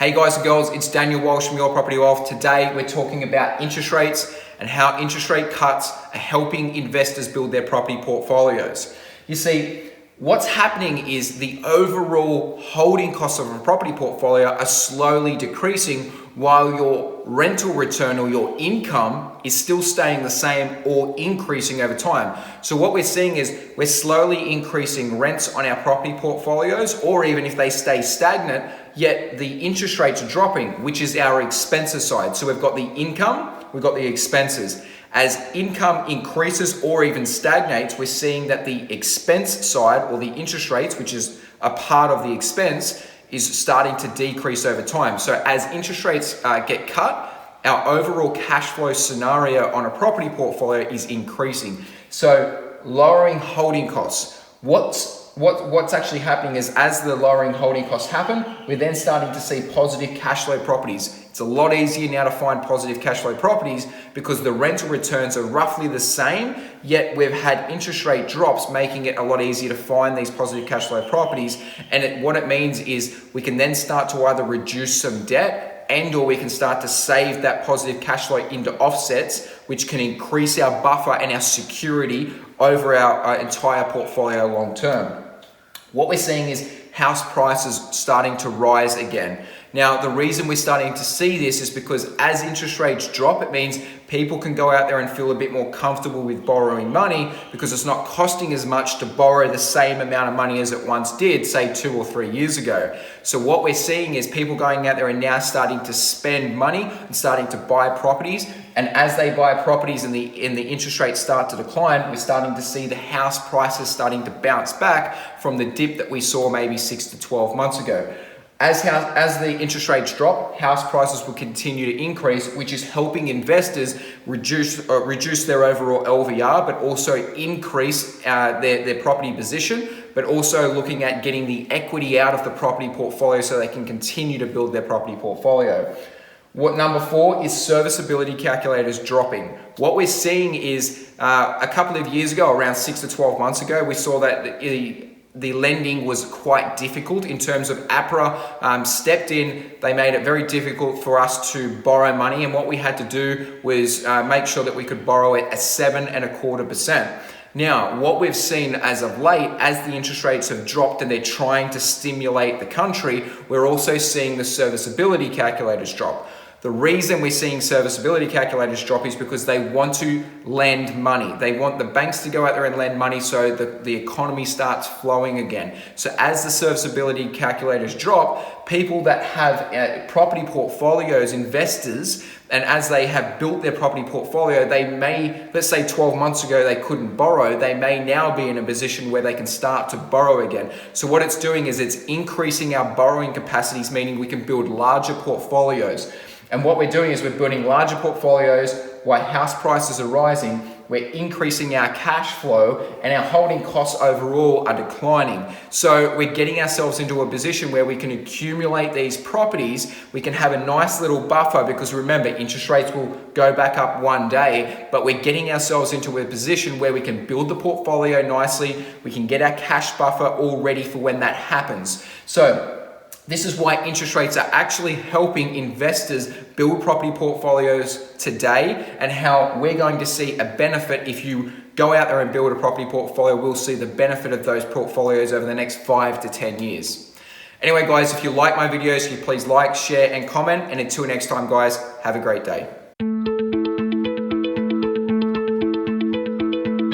Hey guys and girls, it's Daniel Walsh from Your Property Wealth. Today we're talking about interest rates and how interest rate cuts are helping investors build their property portfolios. You see, what's happening is the overall holding costs of a property portfolio are slowly decreasing while your rental return or your income is still staying the same or increasing over time. So what we're seeing is we're slowly increasing rents on our property portfolios, or even if they stay stagnant, yet the interest rates are dropping, which is our expenses side. So we've got the income, we've got the expenses. As income increases or even stagnates, we're seeing that the expense side, or the interest rates, which is a part of the expense, is starting to decrease over time. So as interest rates get cut, our overall cash flow scenario on a property portfolio is increasing. So lowering holding costs. What's actually happening is, as the lowering holding costs happen, we're then starting to see positive cash flow properties. It's a lot easier now to find positive cash flow properties because the rental returns are roughly the same, yet we've had interest rate drops making it a lot easier to find these positive cash flow properties. And what it means is we can then start to either reduce some debt or we can start to save that positive cash flow into offsets, which can increase our buffer and our security over our entire portfolio long term. What we're seeing is house prices starting to rise again. Now, the reason we're starting to see this is because as interest rates drop, it means people can go out there and feel a bit more comfortable with borrowing money because it's not costing as much to borrow the same amount of money as it once did, say 2 or 3 years ago. So what we're seeing is people going out there and now starting to spend money and starting to buy properties. And as they buy properties and the interest rates start to decline, we're starting to see the house prices starting to bounce back from the dip that we saw maybe 6 to 12 months ago. As the interest rates drop, house prices will continue to increase, which is helping investors reduce their overall LVR, but also increase their property position, but also looking at getting the equity out of the property portfolio so they can continue to build their property portfolio. Number 4 is serviceability calculators dropping. What we're seeing is a couple of years ago, around 6 to 12 months ago, we saw that the lending was quite difficult in terms of APRA stepped in. They made it very difficult for us to borrow money, and what we had to do was make sure that we could borrow it at 7.25%. Now, what we've seen as of late, as the interest rates have dropped and they're trying to stimulate the country, we're also seeing the serviceability calculators drop. The reason we're seeing serviceability calculators drop is because they want to lend money. They want the banks to go out there and lend money so that the economy starts flowing again. So as the serviceability calculators drop, people that have property portfolios, investors, and as they have built their property portfolio, they may, let's say 12 months ago they couldn't borrow, they may now be in a position where they can start to borrow again. So what it's doing is it's increasing our borrowing capacities, meaning we can build larger portfolios. And what we're doing is we're building larger portfolios while house prices are rising. We're increasing our cash flow and our holding costs overall are declining. So we're getting ourselves into a position where we can accumulate these properties. We can have a nice little buffer because remember, interest rates will go back up one day, but we're getting ourselves into a position where we can build the portfolio nicely. We can get our cash buffer all ready for when that happens. So this is why interest rates are actually helping investors build property portfolios today, and how we're going to see a benefit. If you go out there and build a property portfolio, we'll see the benefit of those portfolios over the next 5 to 10 years. Anyway, guys, if you like my videos, can you please like, share, and comment? And until next time, guys, have a great day.